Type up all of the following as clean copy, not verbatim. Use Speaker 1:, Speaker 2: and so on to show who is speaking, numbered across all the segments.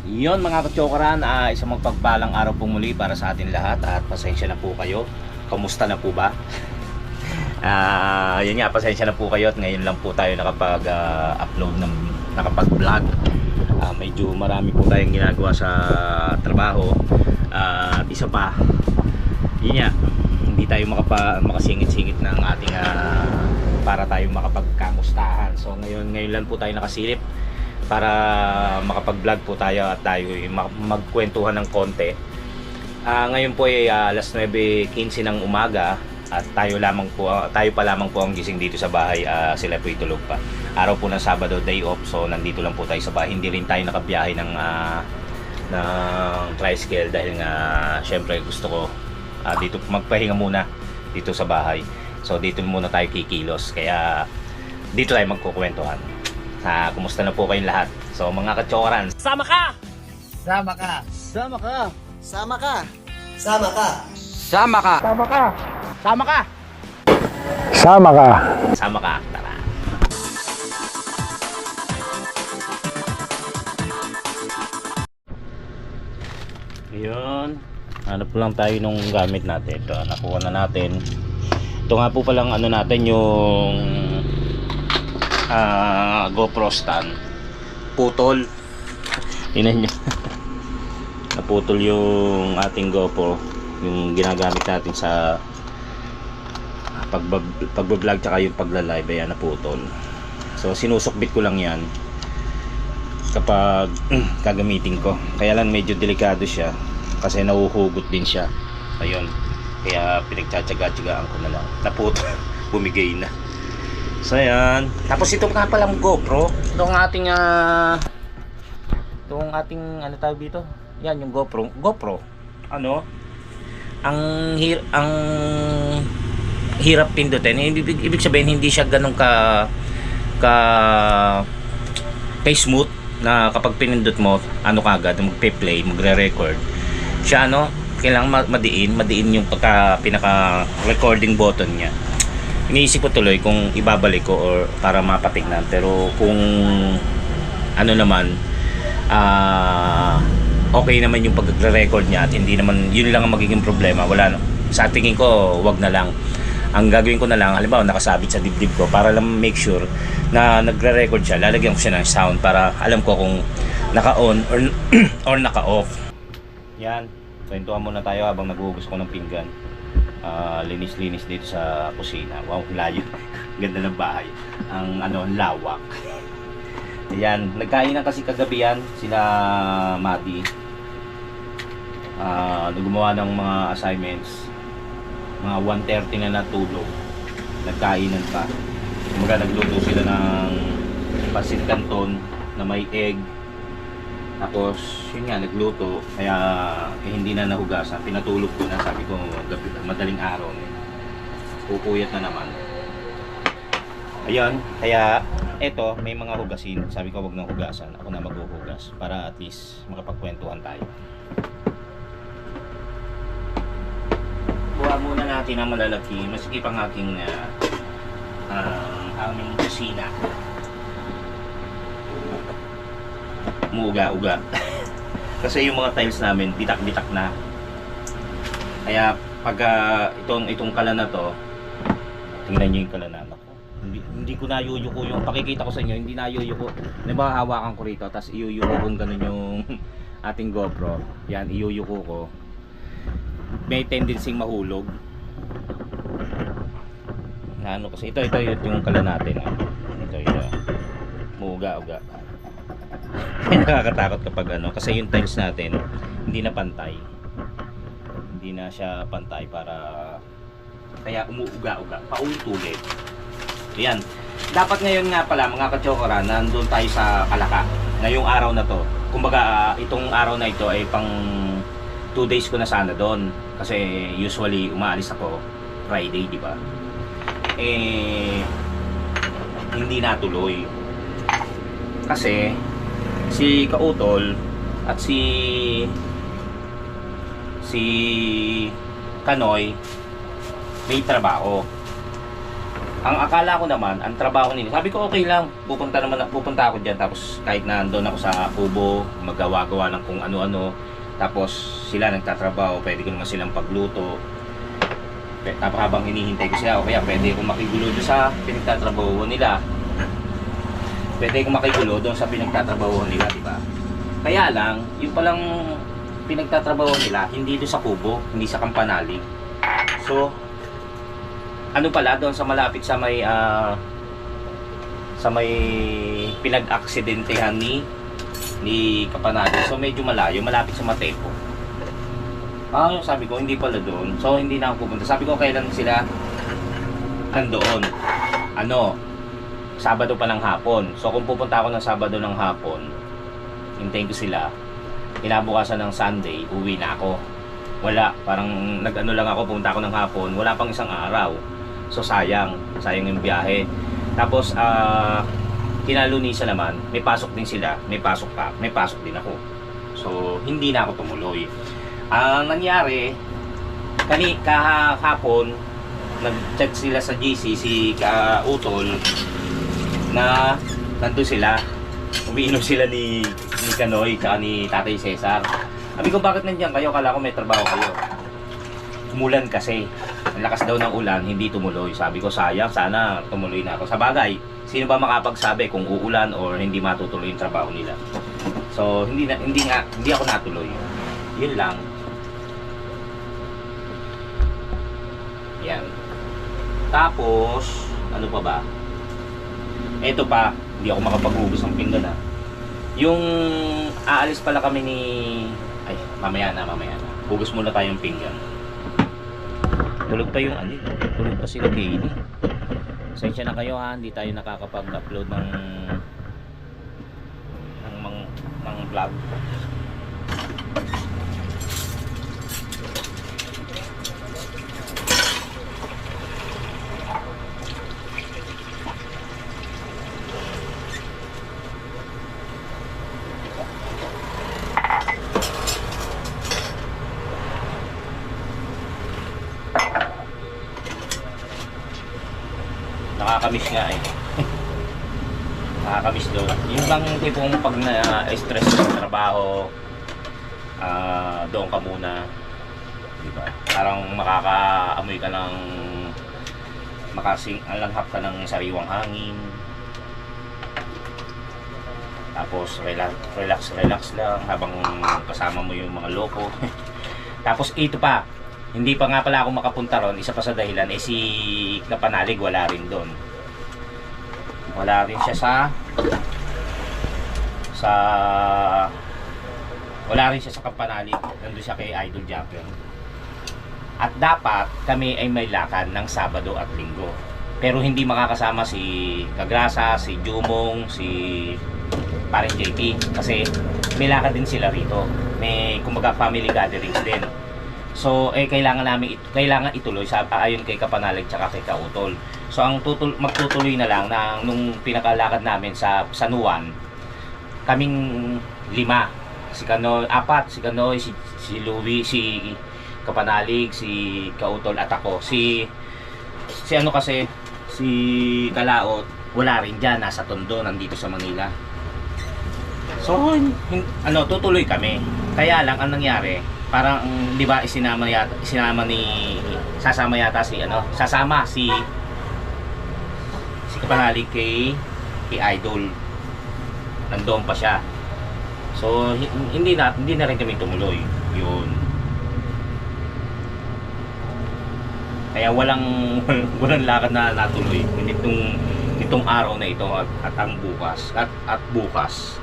Speaker 1: Yon mga katsokaran, isang magpagpalang araw po muli para sa atin lahat at pasensya na po kayo. Kamusta na po ba? Yun nga, pasensya na po kayo at ngayon lang po tayo nakapag-upload ng nakapag-vlog. Medyo marami po tayong ginagawa sa trabaho. At isa pa, yun nga, hindi tayo makasingit-singit ng ating para tayo makapagkamustahan. So ngayon lang po tayo nakasilip para makapag-vlog po tayo at tayo magkwentuhan ng konti. Ngayon po ay alas 9:15 ng umaga at tayo pa lamang po ang gising dito sa bahay. Sila po itulog pa. Araw po ng Sabado, day off, so nandito lang po tayo sa bahay. Hindi rin tayo nakabiyahe ng tricycle dahil nga syempre gusto ko dito magpahinga muna dito sa bahay. So dito muna tayo kikilos, kaya dito tayo magkukwentuhan. Kumusta na po kayong lahat? So mga katsokaran, sama ka!
Speaker 2: Sama ka!
Speaker 1: Sama ka!
Speaker 2: Sama ka! Sama ka!
Speaker 3: Sama ka!
Speaker 1: Sama ka! Sama ka!
Speaker 3: Sama ka!
Speaker 1: Sama ka! Tara! Ayun, hanap lang tayo nung gamit natin. Ito, nakuha na natin. Ito nga po palang ano natin, yung GoPro stand. Putol. Tingnan nyo. Naputol yung ating GoPro, yung ginagamit natin sa pagbablog tsaka yung pagla-live. Ayan, naputol. So sinusukbit ko lang yan kapag kagamitin ko. Kaya lang medyo delikado siya kasi nahuhugot din siya. Ayun, kaya pinagtsatsaga-tsagaan ko na lang. Naputol. Bumigay na. So ayan. Tapos ito nga palang GoPro. Itong ating ano tawag dito? Yan yung GoPro. Ano? Ang hirap pindutin. Ibig sabihin hindi siya ganun ka smooth na kapag pinindot mo, ano kagad, magpe-play, magre-record. Siya kailangan madiin yung pinaka-recording button niya. Iniisip ko tuloy kung ibabalik ko or para mapatignan, pero kung ano naman okay naman yung pagre-record niya at hindi naman yun lang ang magiging problema, wala sa tingin ko, wag na lang. Ang gagawin ko na lang, halimbawa nakasabit sa dibdib ko para lang make sure na nagre-record siya, lalagyan ko siya ng sound para alam ko kung naka-on or naka-off. Yan, kwentuhan muna tayo habang naghuhugas ko ng pinggan. Linis-linis dito sa kusina. Wow, layo. Ganda ng bahay. Ang lawak. Ayan, nagkainan kasi kagabi yan sila Madi. Gumawa ng mga assignments. Mga 1:30 na natulog. Nagkainan pa. Kumbaga nagluto sila ng pancit canton na may egg. Tapos, yun nga, nagluto. Kaya hindi na nahugasan. Pinatulog ko na. Sabi ko, madaling araw. Pupuyat na naman. Ayun. Kaya, eto, may mga hugasin. Sabi ko, wag nang hugasan. Ako na maghuhugas. Para at least makapagkwentuhan tayo. Kuha muna natin ang malalaki. Maski pang aking aming kusina. Umuuga-uga. Kasi yung mga tiles namin bitak-bitak na. Kaya pag itong kalan na to, tingnan niyo yung kalanan ako. Hindi ko nayuyuko yung pakikita ko sa inyo, hindi nayuyuko. Diba hawakan ko rito tapos iyuyuko kung ganun yung ating GoPro. Yan, iyuyuko ko. May tendency mahulog. Kasi ito yung kalan natin. Ito. Umuuga-uga. Nakakatakot kapag kasi yung tiles natin hindi na pantay, hindi na siya pantay, kaya umuuga-uga paulit-ulit. Ayan, dapat ngayon nga pala mga katsokora, nandun tayo sa Kalaka ngayong araw na to. Kumbaga itong araw na ito ay pang 2 days ko na sana doon kasi usually umaalis ako Friday, di ba? Hindi natuloy kasi si Kautol at si Kanoy may trabaho. Ang akala ko naman, ang trabaho nila, sabi ko okay lang, pupunta ako diyan, tapos kahit nandoon ako sa kubo, magawa-gawa ng kung ano-ano, tapos sila nagtatrabaho, pwede ko naman silang pagluto. Tapos habang hinihintay ko sila, o kaya pwede akong makigulo doon sa pinagtatrabaho nila. Pwede akong makigulo doon sa pinagtatrabaho nila, di ba? Kaya lang, yung palang pinagtatrabaho nila, hindi doon sa kubo, hindi sa Kampanalig. So, ano pala doon sa malapit sa may pinag-aksidentehan ni Kapanado. So medyo malayo, malapit sa Matepo. Yung sabi ko hindi pala doon. So hindi na ako pupunta. Sabi ko kailan sila nandoon. Sabado pa ng hapon. So kung pupunta ako ng Sabado ng hapon, hintayin ko sila. Kinabukasan ng Sunday, uwi na ako. Wala, parang nag-ano lang ako, pupunta ako ng hapon, wala pang isang araw. So sayang yung biyahe. Tapos kinalunisa naman, may pasok din sila, may pasok din ako. So hindi na ako tumuloy. Ang nangyari, kahapon nag-chat sila sa GC, si Utol, na nandun sila, umiinom sila ni Kanoy at ni Tatay Cesar. Sabi ko, bakit nandiyan kayo? Kala ko may trabaho kayo. Umulan kasi. Ang lakas daw ng ulan, hindi tumuloy. Sabi ko, sayang, sana tumuloy na ako. Sa bagay, sino ba makapagsabi kung uulan or hindi matutuloy yung trabaho nila? So, hindi ako natuloy. Yun lang. Yan. Tapos, ano pa ba? Eto pa, hindi ako makapaghugas ng pinggan na. Yung aalis pala kami ni... Ay, mamaya na. Hugas muna tayong pinggan. Tulog pa yung tulog pa sila Kaylee. Sensya na kayo ha, hindi tayo nakakapag-upload ng vlog. Nakakamiss nga eh. Nakakamiss doon. Yung bang tipong pag na-stress sa trabaho, doon ka muna. Diba? Parang makakaamoy ka ng langhap ka ng sariwang hangin. Tapos relax lang habang kasama mo yung mga loko. Tapos ito pa, hindi pa nga pala ako makapunta ron. Isa pa sa dahilan si Kapanalig wala rin doon. Wala rin siya wala rin siya sa Kapanalig. Nandun siya kay Idol Japper. At dapat kami ay may lakad ng Sabado at Linggo. Pero hindi makakasama si Kagrasa, si Jumong, si Paring JP kasi may lakad din sila rito. May kumbaga family gatherings din. So kailangan ituloy ayon kay Kapanalig tsaka kay Kautol. So ang magtutuloy na lang nung pinakalakad namin sa San Juan, kaming 5. Si Kanoy 4, si Kanoy, si Louie, si Kapanalig, si Kautol at ako. Si Kalaot wala rin diyan, nasa Tondo, nandito sa Manila. So tutuloy kami. Kaya lang ang nangyari, parang 'di ba sasama si Kapanalig kay Idol. Nandoon pa siya. So hindi na rin kami tumuloy. Yun. Kaya walang lakad na natuloy nitong araw na ito at ang bukas at bukas.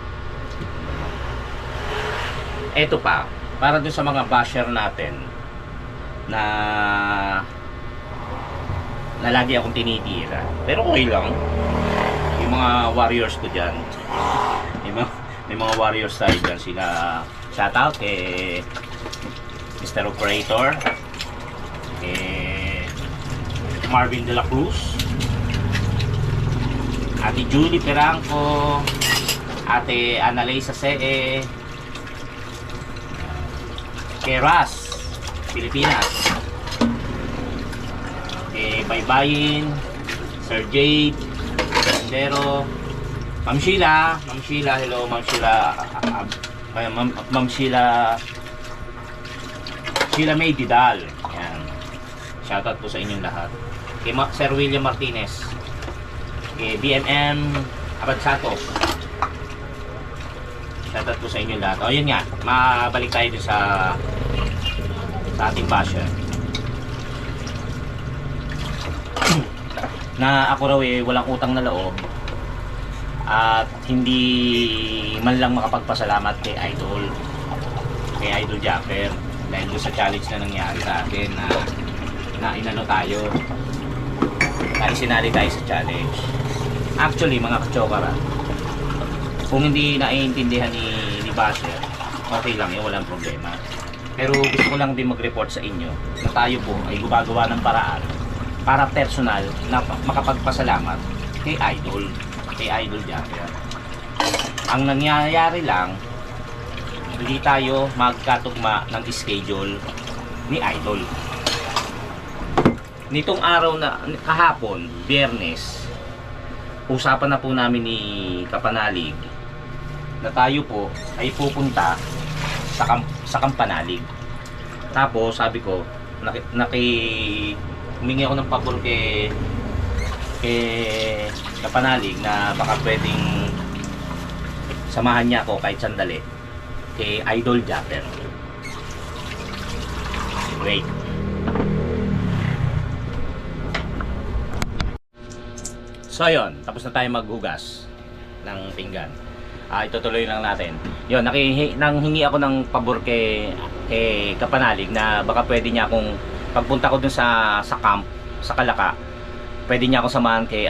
Speaker 1: Eto pa, para dun sa mga basher natin na lagi akong tinitira, pero okay lang. Yung mga warriors ko dyan, may mga warriors tayo dyan, sila shoutout kay Mr. Operator, Marvin de la Cruz, Ate Julie Perangco, Ate Analisa See, kay Ras, Pilipinas, kay Baybayin, Sir Jade, Sandero, Ma'am Sheila, hello Ma'am Sheila, Ma'am Sheila May Didal. Ayan. Shoutout po sa inyong lahat. Kay Sir William Martinez, kay BMM Abadsato. Shoutout po sa inyong lahat. O yun nga, mabalik tayo dun sa ating basher. Na ako raw walang utang na loob at hindi man lang makapagpasalamat kay Idol Japper dahil doon sa challenge na nangyari sa atin na inano tayo, na isinali tayo sa challenge. Actually mga kachokara, kung hindi naiintindihan ni Basher, okay lang yun, walang problema. Pero gusto ko lang din mag-report sa inyo na tayo po ay gumagawa ng paraan para personal na makapagpasalamat kay Idol Japper. Ang nangyayari lang, hindi tayo magkatugma ng schedule ni Idol. Nitong araw na kahapon, Biyernes, usapan na po namin ni Kapanalig na tayo po ay pupunta sa Kampanalig. Tapos sabi ko, humingi ako ng pabor kay Kapanalig na baka pwedeng samahan niya ako kahit sandali kay Idol Japper. Wait. So yun, tapos na tayo maghugas ng pinggan. Itutuloy lang natin. Yun, nanghingi ako ng pabor kay Kapanalig na baka pwede niya akong pagpunta ko dun sa camp, sa Kalaka, pwede niya ako samahan kay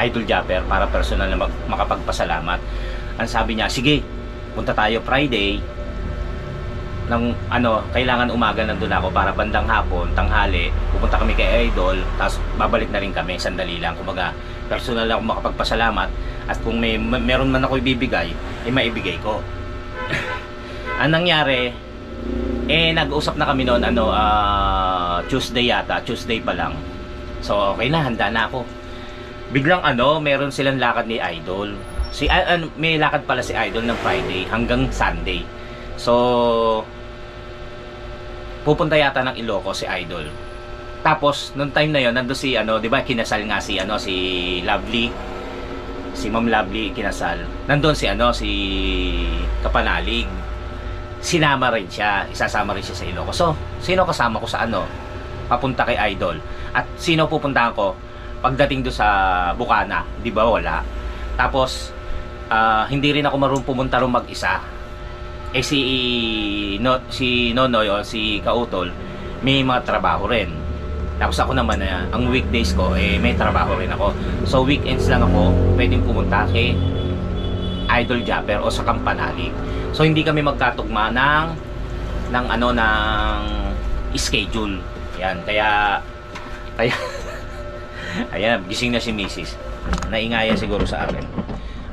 Speaker 1: Idol Japper para personal na makapagpasalamat. Ang sabi niya, sige, punta tayo Friday kailangan umaga nandun ako para bandang hapon, tanghali, pupunta kami kay Idol, tapos babalik na rin kami, sandali lang, kumbaga personal ako makapagpasalamat, at kung meron man ako ibibigay, maibigay ko. Ang nangyari, nag-usap na kami noon, Tuesday pa lang. So okay na, handa na ako. Biglang meron silang lakad ni Idol. May lakad pala si Idol ng Friday hanggang Sunday. So pupunta yata ng Ilocos si Idol. Tapos nung time na yon, nandoon si 'di ba kinasal nga si Lovely. Si Ma'am Lovely kinasal. Nandoon si Kapanalig. Sinama rin siya, isasama rin siya sa Ilocos. So, sino kasama ko sa papunta kay Idol? At sino pupuntahan ko pagdating do sa Bukana? 'Di ba wala. Tapos hindi rin ako marunong pumunta ron mag-isa. Si Nonoy o si Kautol may mga trabaho rin. Tapos ako naman ang weekdays ko may trabaho rin ako. So weekends lang ako pwedeng pumunta kay Idol Japper o sa Kampanalig. So hindi kami magkatugma ng schedule. Yan, kaya ayan, gising na si Mrs. Naingaya siguro sa akin.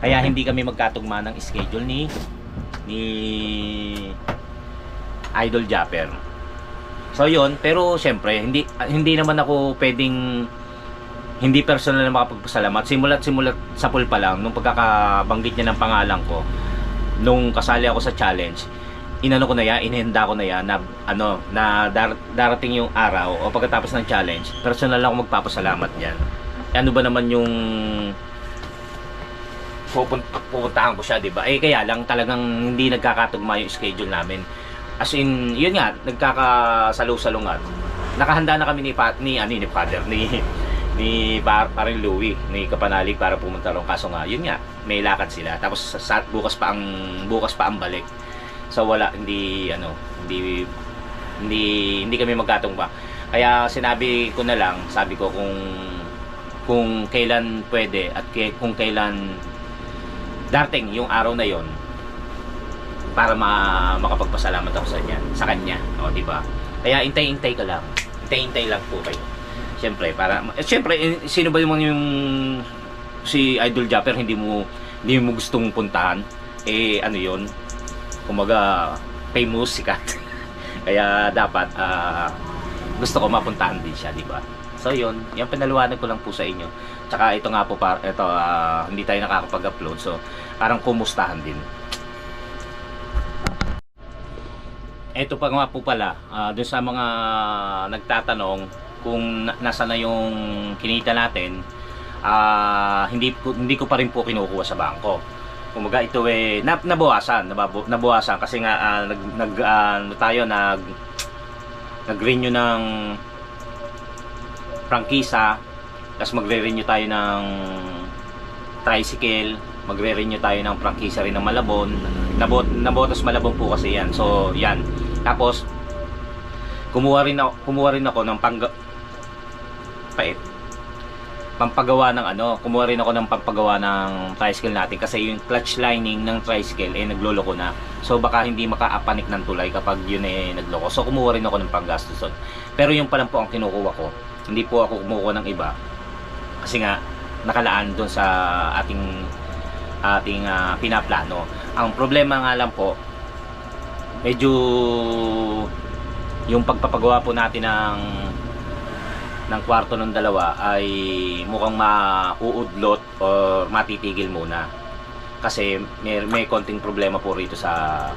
Speaker 1: Kaya hindi kami magkatugma ng schedule ni Idol Japper. So yun, pero syempre hindi naman ako pwedeng hindi personal na makapagpasalamat. Simulat sa pool pa lang, nung pagkakabanggit niya ng pangalan ko, nung kasali ako sa challenge, inihanda ko na yan na darating yung araw o pagkatapos ng challenge, personal lang ako magpapasalamat yan. Ano ba naman yung pupuntahan ko siya, di ba? Kaya lang talagang hindi nagkakatugma yung schedule namin. As in, yun nga, nagkakasalu-salungan. Nakahanda na kami ni Paring Louie, ni Kapanalig para pumunta ron. Kaso nga, yun nga, may lakad sila. Tapos bukas pa ang balik. So wala, hindi kami magkatugma. Kaya sinabi ko na lang, sabi ko kung kailan pwede at kung kailan dating yung araw na yon para makapagpasalamat ako sa kanya, o di ba? Kaya intay ka lang. Intay lang po kayo. Siyempre sino ba yung si Idol Japper hindi mo gustong puntahan? Ano yon? Kumaga famous, sikat. Kaya dapat gusto ko mapuntahan din siya, di ba? So yun, yung pinaliwanag ko lang po sa inyo. Tsaka ito nga po, hindi tayo nakakapag-upload. So parang kumustahan din. Ito pa nga po pala, dun sa mga nagtatanong kung nasa na yung kinita natin, hindi ko pa rin po kinukuha sa bangko. Kumbaga ito nabawasan kasi nga nag-renew ng prangkisa, tapos magre-renew tayo ng tricycle, magre-renew tayo ng prangkisa rin ng Malabon. Nabotas Malabon po kasi yan. So yan. Tapos kumuha rin ako ng pampagawa ng tricycle natin kasi yung clutch lining ng tricycle nagloloko na. So baka hindi makaapanik ng tulay kapag yun nagloko. So kumuha rin ako ng panggastos doon. Pero yung pa lang po ang kinukuha ko. Hindi po ako kumukuha ng iba. Kasi nga nakalaan doon sa ating pinaplano. Ang problema nga lang po, medyo yung pagpapagawa po natin ng kwarto ng dalawa ay mukhang mauudlot o matitigil muna kasi may konting problema po rito sa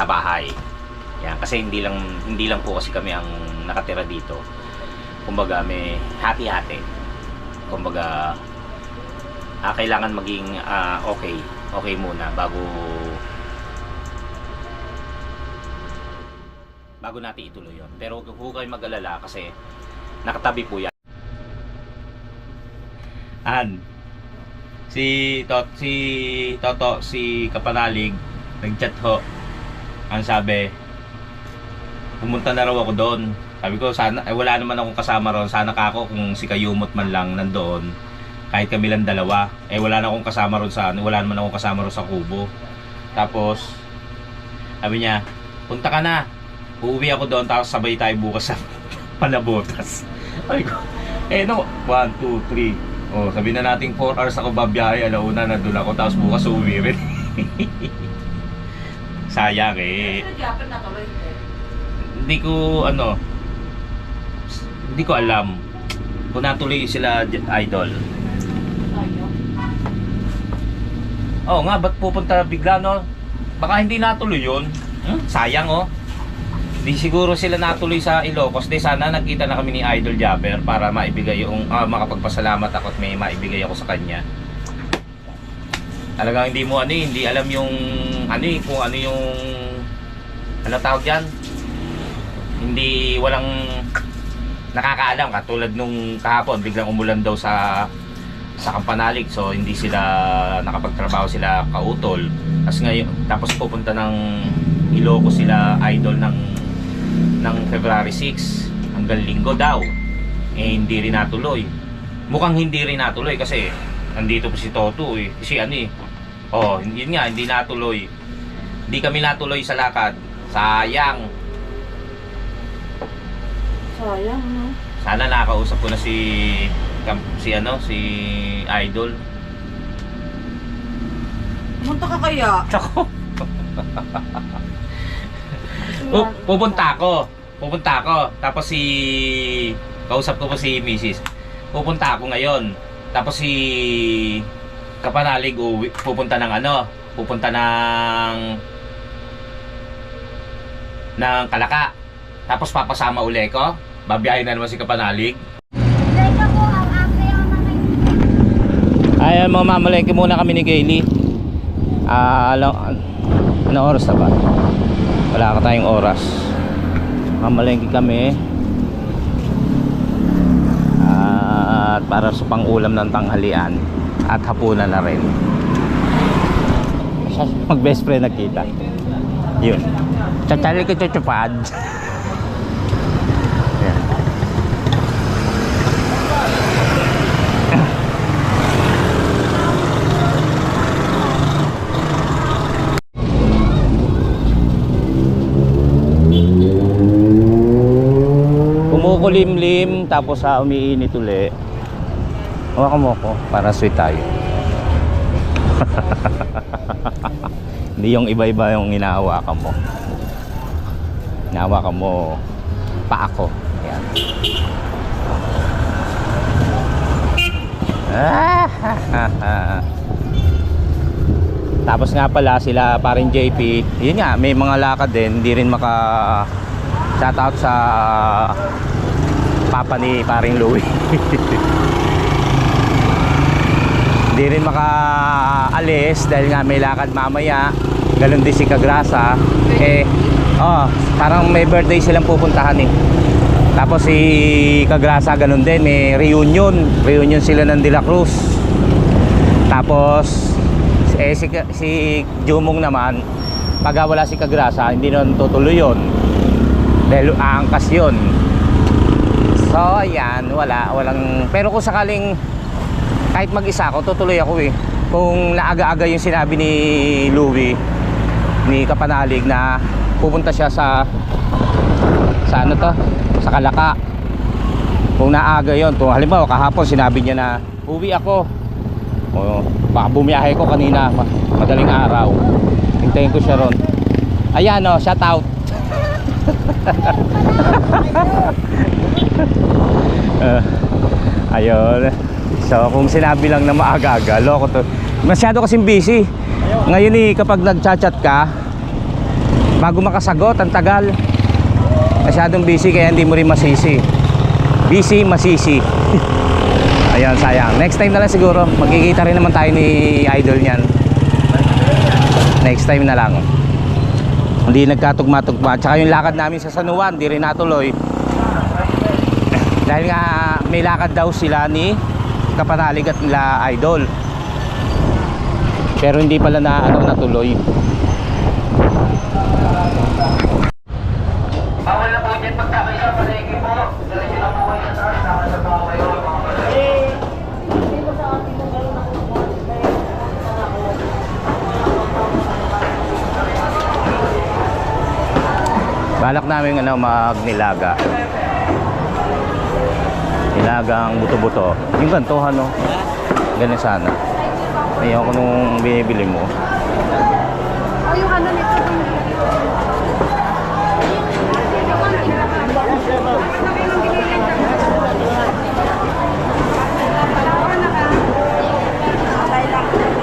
Speaker 1: bahay. Yan, kasi hindi lang po kasi kami ang nakatira dito. Kumbaga may hati-hati. Kumbaga kailangan maging okay muna bago natin ituloy yun. Pero huwag kayo mag-alala kasi nakatabi po yan. Si Toto, si Kapanalig nag-chat ho. Ang sabi, pumunta na raw ako doon. Sabi ko, sana, wala naman akong kasama ron. Sana kako kung si Kayumot man lang nandoon. Kahit kami lang dalawa. Wala naman akong kasama ron sa kubo. Tapos, sabi niya, punta ka na. Uuwi ako doon, tapos sabay tayo bukas sa Panabotas. Ay ko, 1, 2, 3. Sabi na natin 4 hours ako babiyahe, alauna na doon ako, tapos bukas uuwi rin. Sayang Hindi ko alam kung natuloy sila idol. Nga, ba't pupunta bigla no? Baka hindi natuloy yun. Sayang Di siguro sila natuloy sa Ilocos. Sana nagkita na kami ni Idol Japper para maibigay yung makapagpasalamat ako at may maibigay ako sa kanya. Talagang hindi mo hindi alam yung kung ano yung tawag diyan. Hindi walang nakakaalam katulad nung kahapon biglang umulan daw sa Kampanalig. So hindi sila nakapagtrabaho sila kautol. Tapos pupunta ng Ilocos sila Idol ng February 6 hanggang Linggo daw. Hindi rin natuloy. Mukhang hindi rin natuloy kasi nandito po si Toto Kasi yun nga, hindi natuloy. Hindi kami natuloy sa lakad. Sayang, no? Sana nakausap ko na si Idol.
Speaker 4: Pumunta ka kaya?
Speaker 1: Tsako. Pupunta ako. Tapos kausap ko po si Mrs. Pupunta ako ngayon. Tapos si Kapanalig pupunta ng Kalaka. Tapos papasama uli ko. Babiyahin na naman si Kapanalig. Ayan mga mamalengke muna kami ni Gailey. Ano oras na ba? Wala ka tayong oras. Mamalengke kami. At para sa pang-ulam ng tanghalian at hapunan na rin. Mag best friend nagkita. Yun. Tsatali ko chuchupad. Yan. Kumukulimlim tapos umiinit uli. Hawakan mo ko para sweet tayo. Hindi yung iba-iba yung hinahawakan mo. Hinahawakan mo pa ako. Ayan. Tapos nga pala sila paring JP, yun nga, may mga lakad din, hindi rin maka shoutout sa papa ni paring Louie. Hindi rin makaalis dahil nga may lakad mamaya. Ganun din si Kagrasa. Parang may birthday silang pupuntahan eh. Tapos si Kagrasa ganun din, may reunion sila ng De La Cruz. Tapos si Jumong naman, pag wala si Kagrasa, hindi nun tutuloy yun dahil aangkas yun. So ayan, walang, pero kung sakaling kahit mag-isa ako, tutuloy ako eh. Kung naaga-aga yung sinabi ni Louie, ni Kapanalig, na pupunta siya sa ano to, sa Kalaka. Kung naaga yon, kung halimbawa kahapon sinabi niya na uwi ako, baka bumiyahe ko kanina madaling araw, hintayin ko siya ron. Ayan o, shout out. Ayun. So kung sinabi lang na maaga-aga, loko to. Masyado kasing busy ngayon eh. Kapag nagchat-chat ka, bago makasagot, ang tagal. Masyadong busy, kaya hindi mo rin masisi. Busy, masisi. Ayun, sayang. Next time na lang siguro. Magkikita rin naman tayo ni Idol niyan. Next time na lang. Hindi nagkatugma-tugma. Tsaka yung lakad namin sa San Juan, di rin natuloy. Dahil nga may lakad daw sila ni Kapanalig at nila Idol. Pero hindi pala na natuloy.
Speaker 5: Bawal na po dyan pagkakay sa palengke po. Diretso lang po kayo sa taas. Nakasabaw kayo.
Speaker 1: Balak namin magnilaga. Nilagang buto-buto. Yung gantohan no. Ganun sana. Ayoko nung binibili mo.
Speaker 6: Yung ano nito.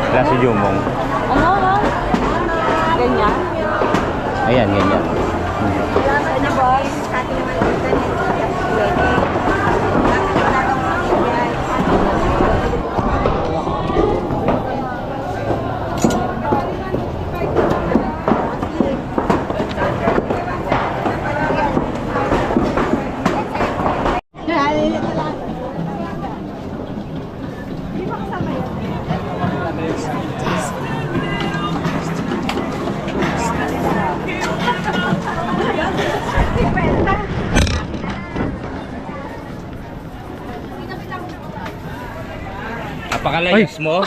Speaker 1: Wala si Jumong.
Speaker 6: Ano? Ganyan?
Speaker 1: Ayan, ganyan.
Speaker 6: Ano boy? Sa atin naman dito.
Speaker 1: Napakalayas mo.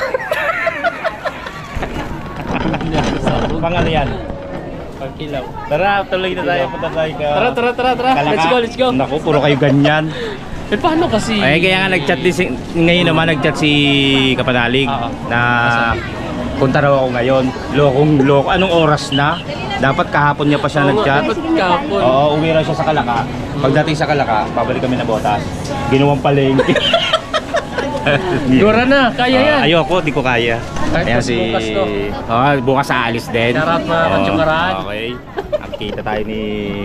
Speaker 1: Pangalan yan.
Speaker 3: Pagkilaw.
Speaker 1: Tara, tuloy na tayo. Punta tayo ka.
Speaker 3: Tara. Let's go.
Speaker 1: Naku, puro kayo ganyan.
Speaker 3: Eh, paano kasi?
Speaker 1: Ay, kaya nga nag-chat din ngayon naman nag-chat si Kapanalig na punta raw ako ngayon. Loko. Anong oras na? Dapat kahapon niya pa siya nag-chat.
Speaker 3: Dapat kahapon.
Speaker 1: Oo, uwi raw siya sa Kalaka. Pagdating sa Kalaka, babalik kami na Botas. Ginawang palengke.
Speaker 3: Dura na, kaya yan.
Speaker 1: Ayoko, di ko kaya. Ayan si...
Speaker 3: bukas to.
Speaker 1: Bukas aalis din.
Speaker 3: Sarap na katsungkaraan.
Speaker 1: Okay. Nakikita tayo ni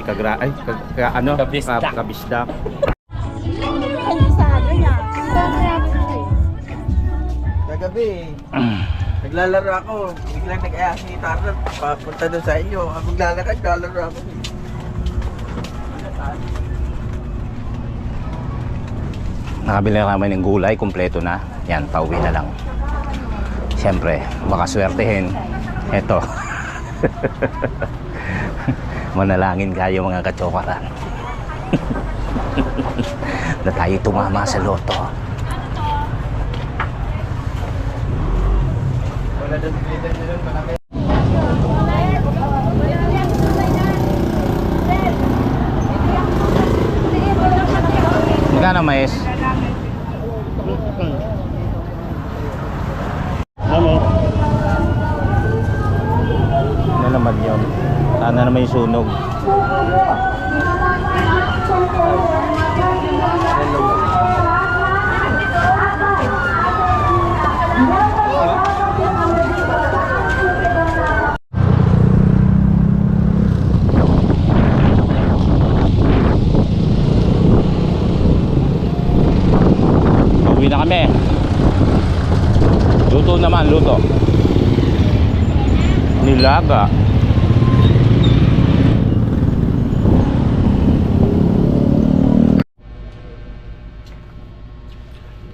Speaker 3: Kabisdak.
Speaker 1: Kabisdak.
Speaker 2: Kagabi, naglalaro ako. Biglang nag-aya si Tarzan. Papunta doon sa inyo. Ako naglalaro ako.
Speaker 1: Nakabili na kami ng gulay, kumpleto na. Yan, pauwi na lang. Siyempre, baka swertehin. Eto. Manalangin kayo mga katsokaran. Na tayo tumama sa loto.
Speaker 2: Wala doon pilitan nyo doon. Malaki.
Speaker 1: Magkano mais? Ano naman yun? Sana naman yung sunog. Nilaga.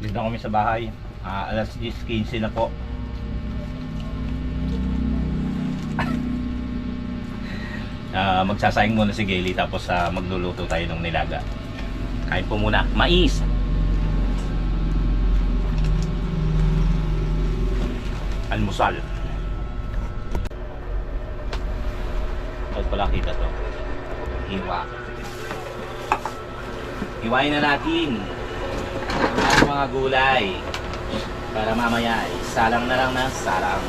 Speaker 1: Dito na kami sa bahay. Alas 10:15 na po. Magsasayang muna si Gailey tapos magluluto tayo ng nilaga. Kain po muna. Mais! Almusal. Huwag pala kita to. Hiwa. Hiwain na natin ang mga gulay para mamaya salang na lang na salang.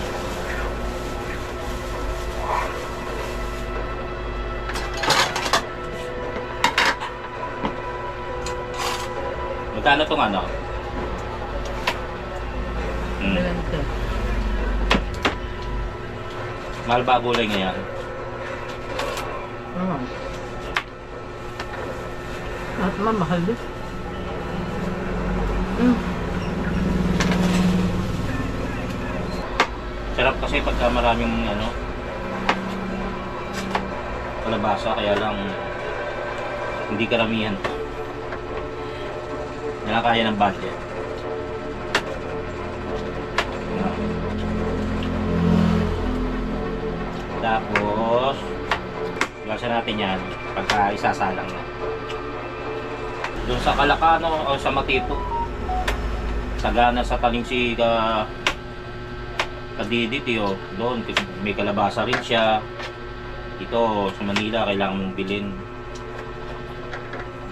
Speaker 1: Magkano tong ano? Mahal ba gulay ngayon?
Speaker 4: At mamahal din.
Speaker 1: Sarap kasi pagka maraming ano kalabasa, kaya lang hindi karamihan. Nakakaya ng budget. Tapos ilasan natin yan pagka isasalang na. Doon sa Kalakano o sa Matipo, sagana sa Talingsi Kadiditi, doon may kalabasa rin siya. Dito sa Manila kailangan mong bilhin.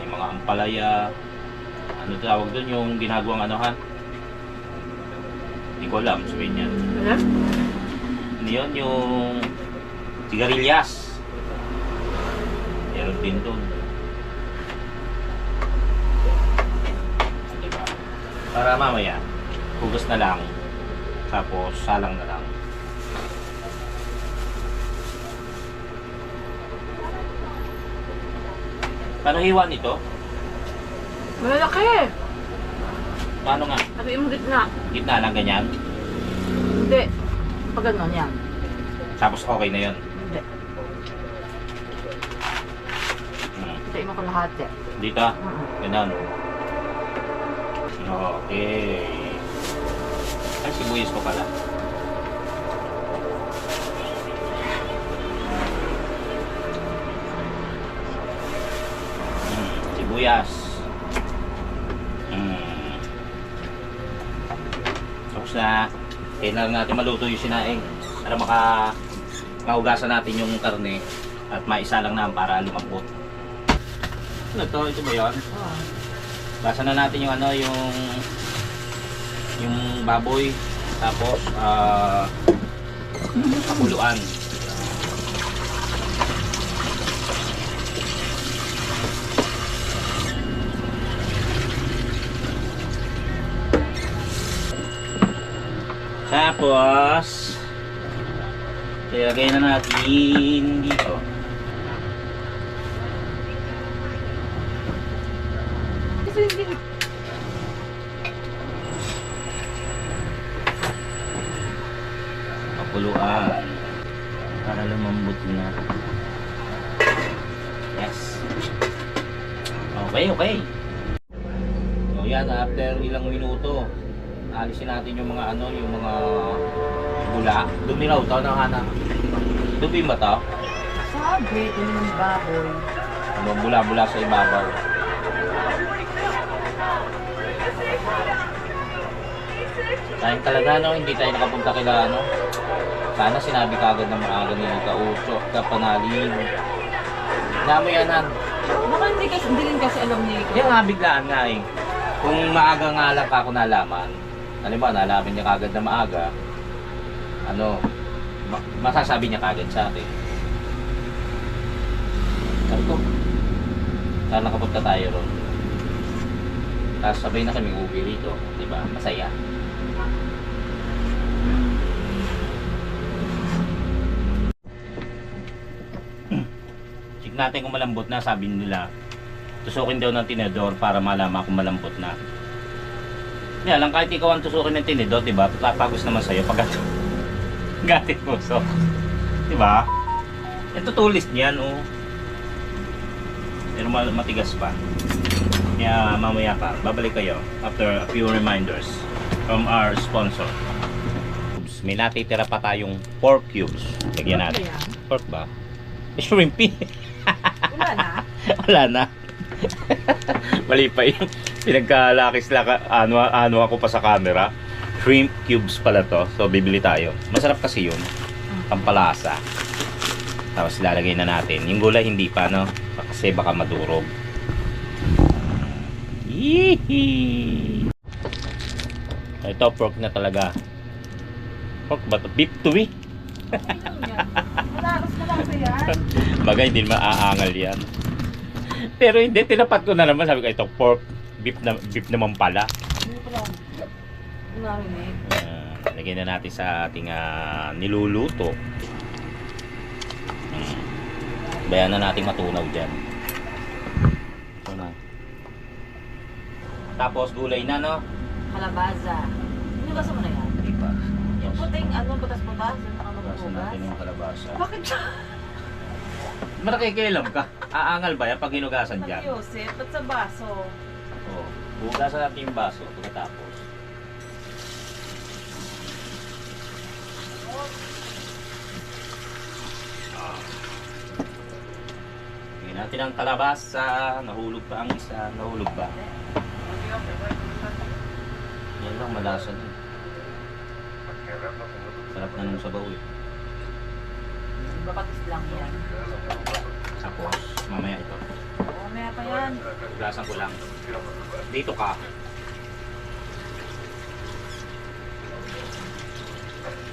Speaker 1: May mga ampalaya, ano tawag doon, yung ginagawang anohan, hindi ko alam sabihin yan. Ano yun, yung sigarilyas, meron din doon. Diba? Para mamaya hugas na lang tapos salang na lang. Paano hiwa nito?
Speaker 4: Malalaki.
Speaker 1: Paano nga?
Speaker 4: Sabi mo gitna.
Speaker 1: Gitna lang ganyan?
Speaker 4: Hindi. Pag gano'n yan.
Speaker 1: Tapos okay na yun?
Speaker 4: Hindi. Hintayin mo ko lahat eh.
Speaker 1: Dito? Ganun. Okay. Ay, sibuyas ko pala. Sibuyas. Tapos na. Kailangan natin maluto yung sinaing para maugasan natin yung karne at maisa lang na para lumambot. Ano to? Ito ba yun? Basa na natin yung ano, yung baboy, tapos kapuluan. Tapos ilagay na natin dito. Kapuluan para lumambot na. Yes. Okay. So yan, after ilang minuto alisin natin yung mga ano, yung mga bula. Dumi raw to, hanap. Dumi ba to?
Speaker 4: Sabi, ito yung baboy.
Speaker 1: Ano, bula-bula sa ibabaw. Sayang talaga, no? Hindi tayo nakapunta kila, ano? Sana sinabi ka agad na maaga nila ka-uso, ka-panalin. Namayanan.
Speaker 4: Baka hindi rin kasi alam ni
Speaker 1: Yan nga, biglaan nga eh. Kung maaga nga lang ako nalaman, halimbawa nalaman niya kagad na maaga, ano, masasabi niya kagad sa akin. Sabi ko, sana nakapunta tayo ron. Tapos sabay na kami uwi rito, di ba? Masaya. Check natin kung malambot na, sabi nila. Tusukin daw ng tinidor para malaman kung malambot na. Kaya lang kahit ikaw ang tusukin ng tinidor, diba? Tatagos naman sa'yo pag gatit mo. So, Diba? Ito tulis niyan, oh. Pero matigas pa. Kaya mamaya pa, babalik kayo after a few reminders from our sponsor. May natitira pa tayong pork cubes. Lagyan natin. Pork ba? Shrimpy.
Speaker 4: Wala na.
Speaker 1: Wala na. Mali pa yung pinagkalakis-laka. Ano ako pa sa camera. Shrimp cubes pala to. So bibili tayo. Masarap kasi yun. Pampalasa. Tapos lalagay na natin. Yung gulay hindi pa, no? Kasi baka madurog. Yee! Ito pork na talaga. Pork ba ito? Beef to me?
Speaker 4: Malakas na lang ba yan?
Speaker 1: Bagay, hindi maaangal yan. Pero hindi, tinapat ko na naman. Sabi ko, ito pork. Beef naman pala.
Speaker 4: Hindi ko lang. Narinig.
Speaker 1: Lagyan na natin sa ating niluluto. Bayan na natin matunaw dyan. Ito na. Tapos gulay na, no?
Speaker 4: Kalabasa. Hinugasan mo na yan?
Speaker 1: Diba?
Speaker 4: Yung puting butas-butas. Yung
Speaker 1: Basan
Speaker 4: nakalubugas.
Speaker 1: natin yung kalabasa.
Speaker 4: Bakit siya?
Speaker 1: Marakikilam ka. Aangal ba yan pag hinugasan dyan?
Speaker 4: Yosef, ba't sa baso?
Speaker 1: Oo. Hugasan natin yung baso pagkatapos. Tingnan natin ang kalabasa. Nahulog pa ang isa. Nahulog ba? Yan lang, malasa din. Sarap na nung sabaw eh.
Speaker 4: Bapatis lang yan.
Speaker 1: Tapos, mamaya ito.
Speaker 4: Oo, maya pa yan.
Speaker 1: Hugasan ko lang. Dito ka.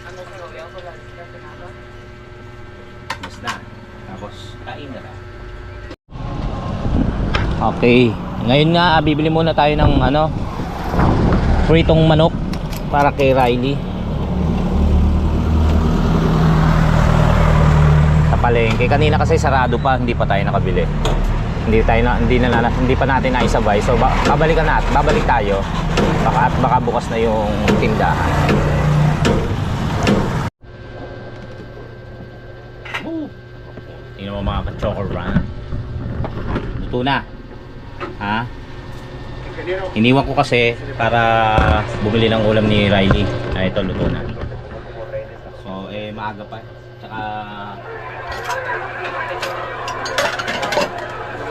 Speaker 4: Ano sa gawin ko lang?
Speaker 1: Mas na. Tapos, kain na lang. Okay. Ngayon nga, bibili muna tayo ng pritong manok para kay Riley. Sa palengke. Kanina kasi sarado pa, hindi pa tayo nakabili. Hindi pa natin naisabay. So babalik tayo. Baka bukas na yung tindahan. Tingnan mo mga ka-choco run. Luto na. Ha? Iniwan ko kasi para bumili ng ulam ni Riley. Ito, luto na. So, maaga pa. Tsaka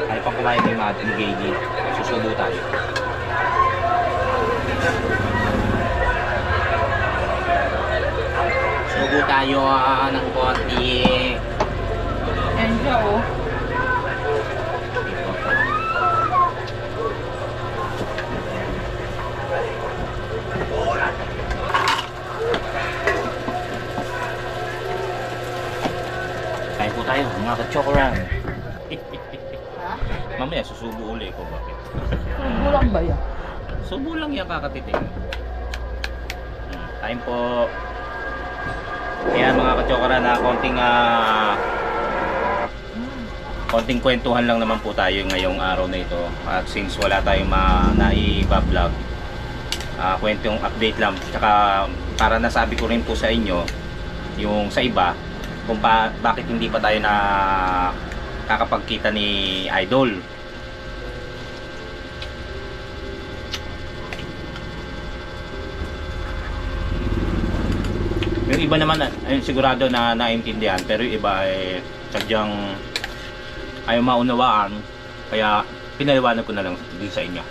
Speaker 1: tayo pang kumain ni Matt ni Gigi. Susubo tayo. Subo tayo ng konti.
Speaker 4: Yan siya, oh.
Speaker 1: Kain po tayo, mga ka-chokoran.
Speaker 4: Ha?
Speaker 1: Mamaya susubo uli ko, bakit?
Speaker 4: Kulang ba yan?
Speaker 1: Subo lang yan kakatiting. Kain po. Ayan mga ka-chokoran na konting kwentuhan lang naman po tayo ngayong araw na ito. At since wala tayong naiba-vlog, kwentong update lang. Tsaka para nasabi ko rin po sa inyo, yung sa iba, kung bakit hindi pa tayo na kakapagkita ni Idol. Yung iba naman ay sigurado na naintindihan, pero yung iba ay sadyang ayaw maunawaan, kaya pinaliwanag ko na lang din sa inyo.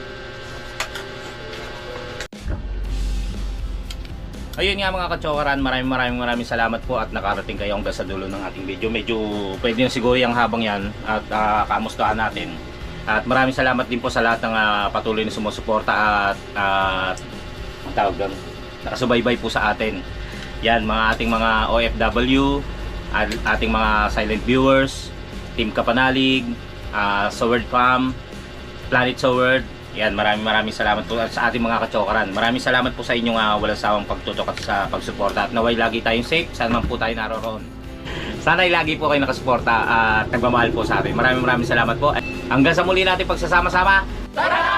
Speaker 1: Ayun nga mga ka-chokaran, maraming salamat po at nakarating kayo hanggang sa dulo ng ating video. Medyo pwede na siguro yung habang yan at kamustahan natin. At maraming salamat din po sa lahat ng patuloy na sumusuporta at tawag doon, nakasubaybay po sa atin. Yan, mga ating mga OFW, ating mga silent viewers, Team Kapanalig, Soward Farm, Planet Soward. Yan, maraming salamat po sa ating mga ka-chokaran. Maraming salamat po sa inyong walang sawang pagtutok at sa pagsuporta. At naway lagi tayong safe, saan man po tayo naroon. Sana ay lagi po kayo nakasuporta at nagmamahal po sa atin. Maraming salamat po. Hanggang sa muli natin pagsasama-sama. Tara!